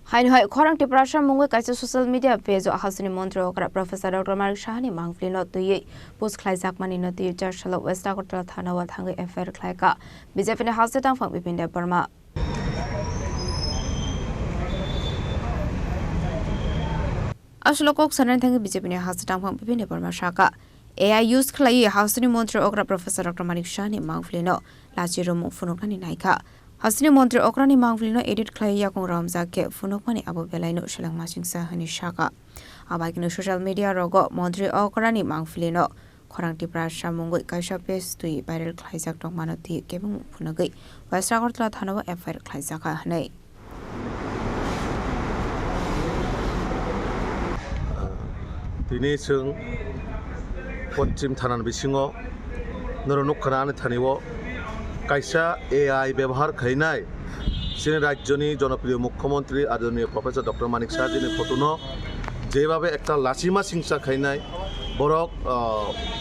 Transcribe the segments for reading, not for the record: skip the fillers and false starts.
Hai Khorang Tiprasa Mwngwi kaisa social media page Hasini Montro okra Professor Dr. Marik Shahani Mangfli no tuyi post Khlaikha mani no tuyi Charshalo West Dakota Thana wa thangi FIR Khlaikha BJP ne Haste Tangphang Bipin Debbarma Ashlokok sanan thangi BJP ne Haste Tangphang Bipin Debbarma shaka AI use Khlai Hasini Montro okra Professor Dr. Marik Shahani Mangfli no lachiro mu funokani naika Hasini Montri Okrani Mangflino edit Khlaikha kong ramzake funokmani abo belaino shelang masingsa hani shaka abagino social media rogo Montri Okrani Mangflino Khorang Tiprasa Mwngwi kaisa page tui viral Khlaikha tong manoti kebung funagai West Dakota thanawa FIR Khlaikha hanai Dini sung Pochim Thanan bisingo Noronuk Khana thaniwo Kaisa AI ব্যবহার খাইনাই চীনের রাজ্যনি জনপ্রিয় মুখ্যমন্ত্রী আদরণীয় professor doctor মানিক সাহাজিনি ফটোনো যেভাবে একটা লাচিমা সিংসা খাইনাই বরক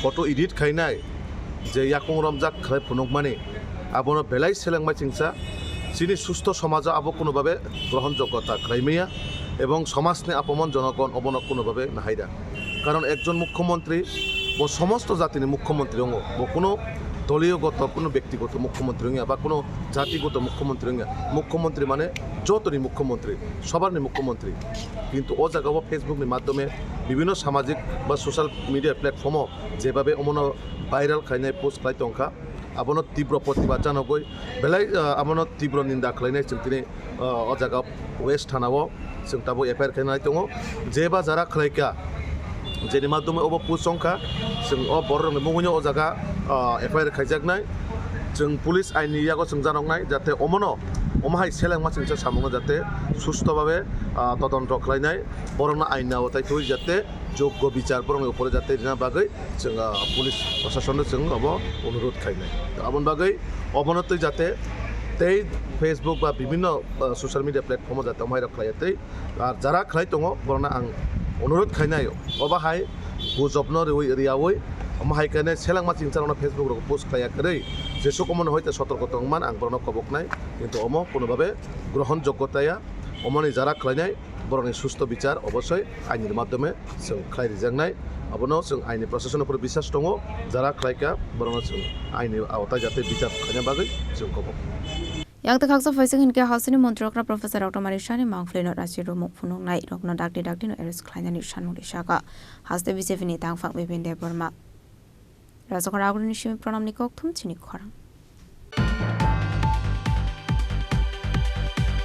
photo edit খাইনাই যে ইয়াকুং রমজাক খাই ফুনুকমানি আবনো বেলাই সেলেংমাই সিংসা চীনি সুস্থ সমাজ আবো কোনোভাবে গ্রহণযোগ্যতা খাইমিয়া এবং সমাজনে আপমন জনগণ অবনক কোনোভাবে নাহাইদা কারণ একজন মুখ্যমন্ত্রী ও সমস্ত জাতির মুখ্যমন্ত্রী ও কোনো দলীয়গত কোনো ব্যক্তিগত মুখ্যমন্ত্রী বা কোনো জাতিগত মুখ্যমন্ত্রী মানে যতনি মুখ্যমন্ত্রী সবারই মুখ্যমন্ত্রী কিন্তু ও জায়গাও ফেসবুকের মাধ্যমে বিভিন্ন সামাজিক বা সোশ্যাল মিডিয়া প্ল্যাটফর্মও যেভাবে অমন ভাইরাল খাইনাই পোস্ট খাই টঙ্কা আবনো তীব্র প্রতিবাদ জানাগই বেলাই আবনো তীব্র নিন্দা খাইনাই जों তিনি ও জায়গা ওয়েস্ট থানাও जों তাবো FIR খাইনাই দङ যেবা যারা Khlaikha जेनि माध्यमे अब पुसंखा जों बर मुंगुनि ओ जागा FIR खाइजागनाय जों पुलिस आइननि यागो जों जानंनाय जाते अमनो अमहाय सेलेंमा जों सामुनो जाते सुस्थभावे तदन्त खालायनाय बरना आइनाव ताइथुइ जाते योग्य बिचार बरनि उपरे जाते दिना बागै जों पुलिस प्रशासननो जों अब अनुरोध खाइनाय आबन बागै अबनतै जाते तै फेसबुक बा विभिन्न सोशल मिडिया प्लेटफर्म जाते अमहाय खालायतै आर जारा खालाय दङ बरना आं অনুরোধ খাইনাই অবাহাই গুজবন রিয়াওই অমাহাই কানে সেলাংমা চিংচারনা ফেসবুক রক পোস্ট খাইয়াকরে যেসু কমন হইতে সতর্ক তংমান আং বরন কবকনাই কিন্তু অম কোনোভাবে গ্রহণযোগ্যতায়া অমনি যারা খাইনাই বরনি সুস্থ বিচার অবশ্যই আইনের মাধ্যমে जों খাই রিজাংনাই আবনো जों আইনি প্রশাসনের উপর বিশ্বাস দङ যারা Khlaikha বরন जों আইনি আওতায় যাতে বিচার খাইনা বাগৈ जों কবক Yang terkaksa facing hinke Hasini Montro okra Professor Dr. Marik Shahani Mangfli no rasiro mu funung nai rokno dakti no eres Khlaikha ni shanmu shaka Haste BJP ni Tangphang Bipin Debbarma Rasokara aguni shimi pranam nikok thum Chini Khorang